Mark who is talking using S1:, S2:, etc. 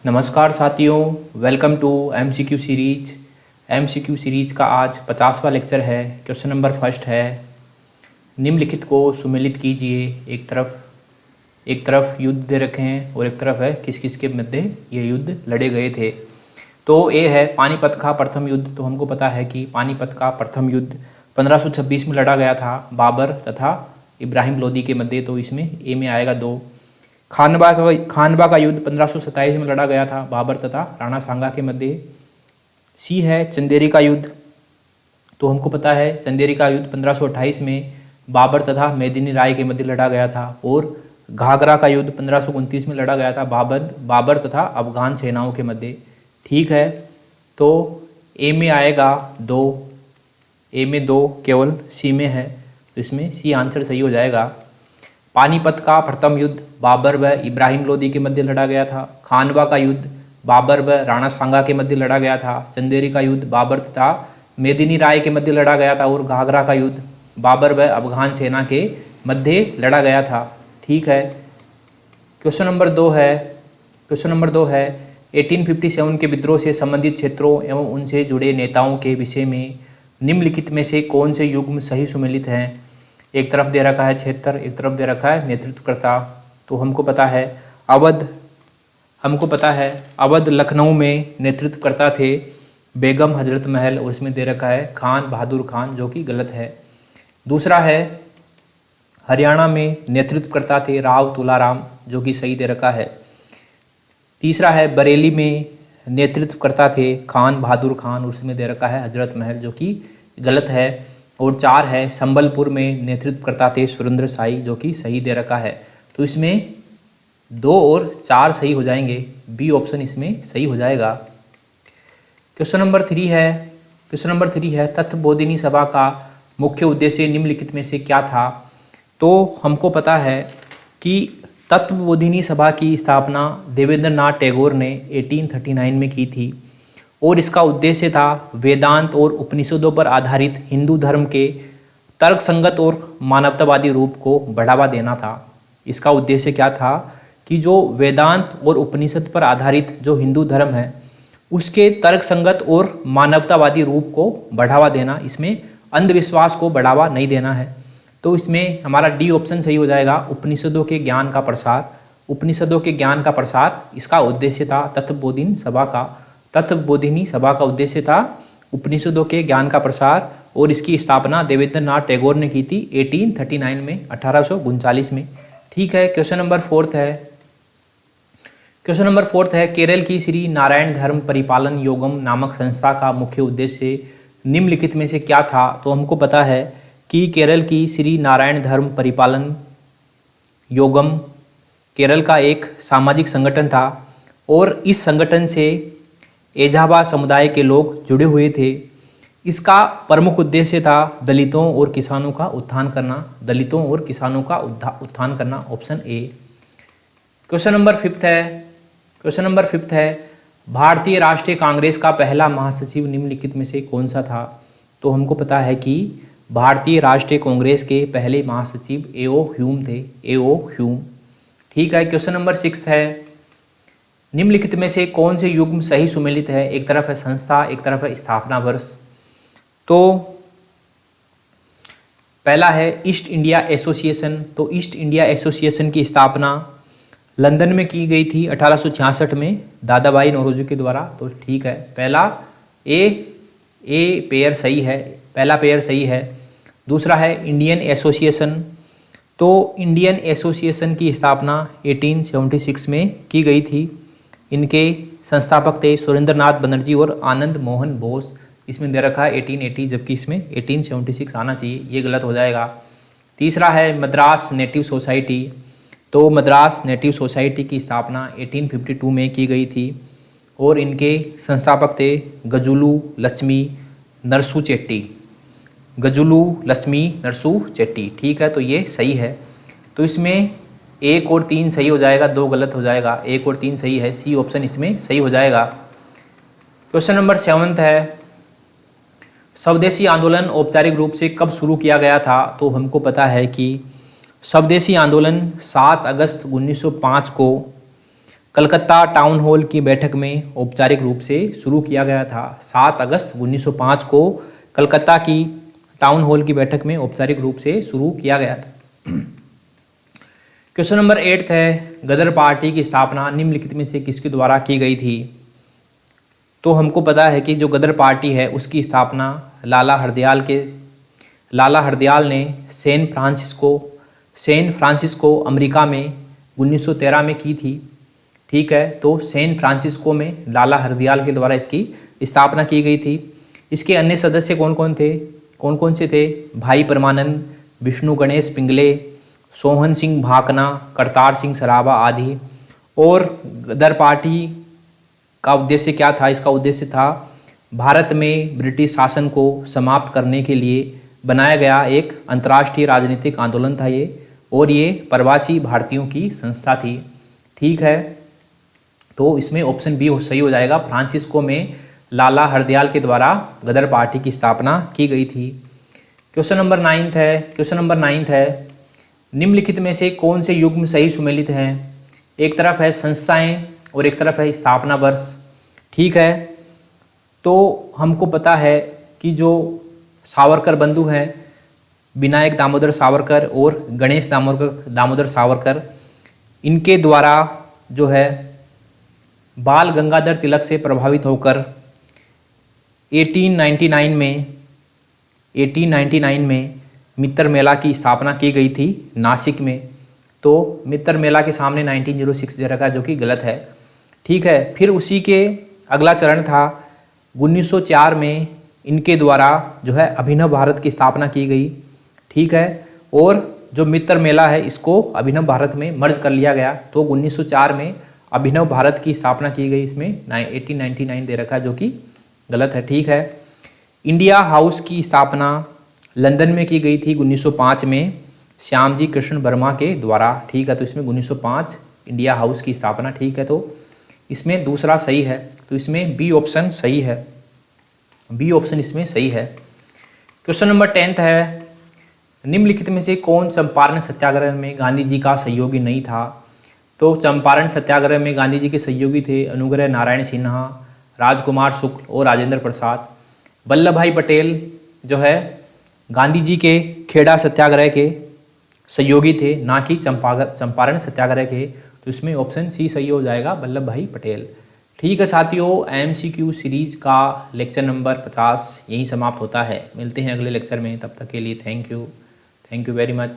S1: नमस्कार साथियों, welcome to MCQ series. MCQ series का आज 50वां लेक्चर है। क्वेश्चन नंबर फर्स्ट है, निम्नलिखित को सुमेलित कीजिए। एक तरफ युद्ध दे रखे हैं और एक तरफ है किस किस के मध्य ये युद्ध लड़े गए थे। तो ए है पानीपत का प्रथम युद्ध। तो हमको पता है कि पानीपत का प्रथम युद्ध 1526 में लड़ा गया था बाबर तथा इब्राहिम लोदी के मध्य। तो इसमें ए में आएगा 2। खानवा का युद्ध 1527 में लड़ा गया था बाबर तथा राणा सांगा के मध्य। सी है चंदेरी का युद्ध। तो हमको पता है चंदेरी का युद्ध 1528 में बाबर तथा मेदिनी राय के मध्य लड़ा गया था। और घाघरा का युद्ध 1529 में लड़ा गया था बाबर तथा अफगान सेनाओं के मध्य। ठीक है, तो ए में आएगा 2। ए में 2 केवल सी में है, तो इसमें सी आंसर सही हो जाएगा। पानीपत का प्रथम युद्ध बाबर व इब्राहिम लोदी के मध्य लड़ा गया था। खानवा का युद्ध बाबर व राणा सांगा के मध्य लड़ा गया था। चंदेरी का युद्ध बाबर तथा मेदिनी राय के मध्य लड़ा गया था। और घाघरा का युद्ध बाबर व अफगान सेना के मध्य लड़ा गया था। ठीक है, क्वेश्चन नंबर 2 है 1857 के विद्रोह से संबंधित क्षेत्रों एवं उनसे जुड़े नेताओं के विषय में निम्नलिखित में से कौन से युग्म सही सुमेलित हैं। एक तरफ दे रखा है क्षेत्र, एक तरफ दे रखा है नेतृत्वकर्ता। तो हमको पता है अवध लखनऊ में नेतृत्वकर्ता थे बेगम हजरत महल, और इसमें दे रखा है खान बहादुर खान, जो कि गलत है। दूसरा है हरियाणा में नेतृत्वकर्ता थे राव तुलाराम, जो कि सही दे रखा है। तीसरा है बरेली में नेतृत्वकर्ता थे खान बहादुर खान, और उसमें दे रखा है हजरत महल, जो कि गलत है। और 4 है संबलपुर में नेतृत्वकर्ता थे सुरेंद्र शाही, जो कि सही दे रखा है। तो इसमें 2 और 4 सही हो जाएंगे, बी ऑप्शन इसमें सही हो जाएगा। क्वेश्चन नंबर 3 है तत्वबोधिनी सभा का मुख्य उद्देश्य निम्नलिखित में से क्या था। तो हमको पता है कि तत्वबोधिनी सभा की स्थापना देवेंद्र नाथ टैगोर ने 1839 में की थी, और इसका उद्देश्य था वेदांत और उपनिषदों पर आधारित हिंदू धर्म के तर्कसंगत और मानवतावादी रूप को बढ़ावा देना था। इसका उद्देश्य क्या था कि जो वेदांत और उपनिषद पर आधारित जो हिंदू धर्म है उसके तर्कसंगत और मानवतावादी रूप को बढ़ावा देना, इसमें अंधविश्वास को बढ़ावा नहीं देना है। तो इसमें हमारा डी ऑप्शन सही हो जाएगा, उपनिषदों के ज्ञान का प्रसार इसका उद्देश्य था। तत्वबोधिनी सभा का उद्देश्य था उपनिषदों के ज्ञान का प्रसार, और इसकी स्थापना देवेंद्र नाथ टैगोर ने की थी 1839 में, 1839 में। ठीक है, क्वेश्चन नंबर 4 है केरल की श्री नारायण धर्म परिपालन योगम नामक संस्था का मुख्य उद्देश्य निम्नलिखित में से क्या था। तो हमको पता है कि केरल की श्री नारायण धर्म परिपालन योगम केरल का एक सामाजिक संगठन था, और इस संगठन से एजाबा समुदाय के लोग जुड़े हुए थे। इसका प्रमुख उद्देश्य था दलितों और किसानों का उत्थान करना, ऑप्शन ए। क्वेश्चन नंबर 5 है भारतीय राष्ट्रीय कांग्रेस का पहला महासचिव निम्नलिखित में से कौन सा था। तो हमको पता है कि भारतीय राष्ट्रीय कांग्रेस के पहले महासचिव A.O. ह्यूम थे, A.O. ह्यूम। ठीक है, क्वेश्चन नंबर 6 है निम्नलिखित में से कौन से युग्म सही सुमेलित है। एक तरफ है संस्था, एक तरफ है स्थापना वर्ष। तो पहला है ईस्ट इंडिया एसोसिएशन। तो ईस्ट इंडिया एसोसिएशन की स्थापना लंदन में की गई थी 1866 में दादाभाई नौरोजी के द्वारा। तो ठीक है, पहला पेयर सही है, पहला पेयर सही है। दूसरा है इंडियन एसोसिएशन। तो इंडियन एसोसिएशन की स्थापना 1876 में की गई थी। इनके संस्थापक थे सुरेंद्र नाथ बनर्जी और आनंद मोहन बोस। इसमें दे रखा है 1880, जबकि इसमें 1876 आना चाहिए, ये गलत हो जाएगा। तीसरा है मद्रास नेटिव सोसाइटी। तो मद्रास नेटिव सोसाइटी की स्थापना 1852 में की गई थी, और इनके संस्थापक थे गजुलू लक्ष्मी नरसू चेट्टी। ठीक है, तो ये सही है। तो इसमें 1 और 3 सही हो जाएगा, 2 गलत हो जाएगा। 1 और 3 सही है, सी ऑप्शन इसमें सही हो जाएगा। क्वेश्चन नंबर 7 है स्वदेशी आंदोलन औपचारिक रूप से कब शुरू किया गया था। तो हमको पता है कि स्वदेशी आंदोलन 7 अगस्त 1905 को कलकत्ता टाउन हॉल की बैठक में औपचारिक रूप से शुरू किया गया था। 7 अगस्त 1905 को कलकत्ता की टाउन हॉल की बैठक में औपचारिक रूप से शुरू किया गया था। क्वेश्चन नंबर 8 है, गदर पार्टी की स्थापना निम्नलिखित में से किसके द्वारा की गई थी? तो हमको पता है कि जो गदर पार्टी है उसकी स्थापना लाला हरदयाल ने सैन फ्रांसिस्को अमेरिका में 1913 में की थी। ठीक है, तो सैन फ्रांसिस्को में लाला हरदयाल के द्वारा इसकी स्थापना की गई थी। इसके अन्य सदस्य कौन कौन से थे? भाई परमानंद, विष्णु गणेश पिंगले, सोहन सिंह भाकना, करतार सिंह सराभा आदि। और गदर पार्टी का उद्देश्य क्या था? इसका उद्देश्य था भारत में ब्रिटिश शासन को समाप्त करने के लिए बनाया गया एक अंतर्राष्ट्रीय राजनीतिक आंदोलन था ये, और ये प्रवासी भारतीयों की संस्था थी। ठीक है, तो इसमें ऑप्शन बी सही हो जाएगा। फ्रांसिस्को में लाला हरदयाल के द्वारा गदर पार्टी की स्थापना की गई थी। क्वेश्चन नंबर 9 है, निम्नलिखित में से कौन से युग्म सही सुमेलित हैं? एक तरफ है संस्थाएं और एक तरफ है स्थापना वर्ष। ठीक है, तो हमको पता है कि जो सावरकर बंधु हैं, विनायक दामोदर सावरकर और गणेश दामोदर सावरकर, इनके द्वारा जो है बाल गंगाधर तिलक से प्रभावित होकर 1899 में मित्तर मेला की स्थापना की गई थी नासिक में। तो मित्तर मेला के सामने 1906 दे रखा है, जो कि गलत है। ठीक है, फिर उसी के अगला चरण था 1904 में इनके द्वारा जो है अभिनव भारत की स्थापना की गई। ठीक है, और जो मित्तर मेला है इसको अभिनव भारत में मर्ज कर लिया गया। तो 1904 में अभिनव भारत की स्थापना की गई। इसमें 1899 दे रखा है, जो कि गलत है। ठीक है, इंडिया हाउस की स्थापना लंदन में की गई थी 1905 में श्यामजी कृष्ण वर्मा के द्वारा। ठीक है, तो इसमें 1905 इंडिया हाउस की स्थापना। ठीक है, तो इसमें दूसरा सही है, तो इसमें बी ऑप्शन सही है। बी ऑप्शन इसमें सही है। क्वेश्चन नंबर 10 है, निम्नलिखित में से कौन चंपारण सत्याग्रह में गांधी जी का सहयोगी नहीं था? तो चंपारण सत्याग्रह में गांधी जी के सहयोगी थे अनुग्रह नारायण सिन्हा, राजकुमार शुक्ल और राजेंद्र प्रसाद। वल्लभ भाई पटेल जो है गांधी जी के खेड़ा सत्याग्रह के सहयोगी थे, ना कि चंपारण सत्याग्रह के। तो इसमें ऑप्शन सी सही हो जाएगा, वल्लभ भाई पटेल। ठीक है साथियों, MCQ सीरीज का लेक्चर नंबर 50 यहीं समाप्त होता है। मिलते हैं अगले लेक्चर में, तब तक के लिए थैंक यू वेरी मच।